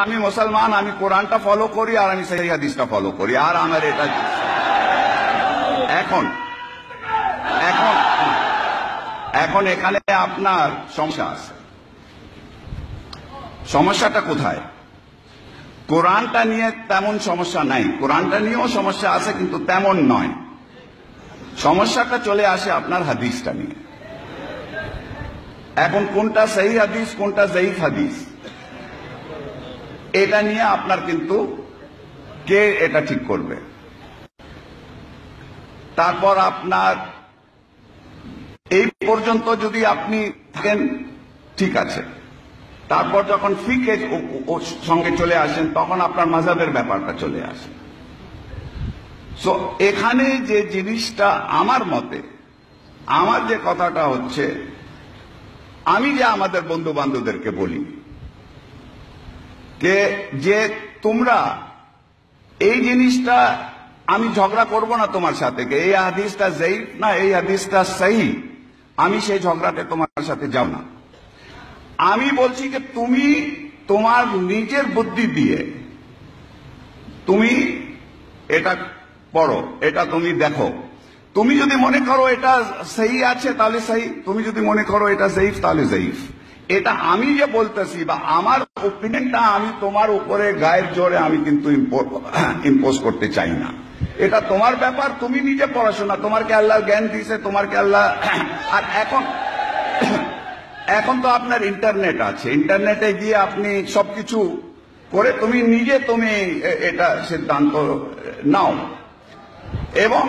আমি মুসলমান, আমি কোরআনটা ফলো করি আর আমি সহিহ হাদিসটা ফলো করি, আর আমার এটা এখন এখন এখন এখানে আপনার সমস্যা আছে। সমস্যাটা কোথায়? কোরআনটা নিয়ে তেমন সমস্যা নাই, কোরআনটা নিয়েও সমস্যা আছে কিন্তু তেমন নয়। সমস্যাটা চলে আসে আপনার হাদিসটা নিয়ে। এখন কোনটা সহিহ হাদিস কোনটা যঈফ হাদিস এটা নিয়ে আপনার কিন্তু কে এটা ঠিক করবে? তারপর আপনার এই পর্যন্ত যদি আপনি থাকেন ঠিক আছে, তারপর যখন ফিকহের সঙ্গে চলে আসেন তখন আপনার মাযহাবের ব্যাপারটা চলে আসে। সো এখানে যে জিনিসটা আমার মতে, আমার যে কথাটা হচ্ছে, আমি যে আমাদের বন্ধু বান্ধবদেরকে বলি যে তোমরা এই জিনিসটা, আমি ঝগড়া করব না তোমার সাথে এই হাদিসটা যঈফ না এই হাদিসটা সহিহ, আমি সেই ঝগড়াতে তোমার সাথে যাব না। আমি বলছি যে তুমি তোমার নিজের বুদ্ধি দিয়ে তুমি এটা পড়ো, এটা তুমি দেখো। তুমি যদি মনে করো এটা সহিহ আছে তাহলে সহিহ, তুমি যদি মনে করো এটা যঈফ তাহলে যঈফ। এটা আমি যে বলতেছি বা আমার ওপিনিয়নটা আমি তোমার উপরে গায়ের জোরে আমি কিন্তু ইম্পোজ করতে চাই না। এটা তোমার ব্যাপার, তুমি নিজে পড়াশোনা, তোমাকে আল্লাহ জ্ঞান দিয়েছে, তোমাকে আল্লাহ। আর এখন তো আপনার ইন্টারনেট আছে, ইন্টারনেটে গিয়ে আপনি সবকিছু করে তুমি নিজে এটা সিদ্ধান্ত নাও। এবং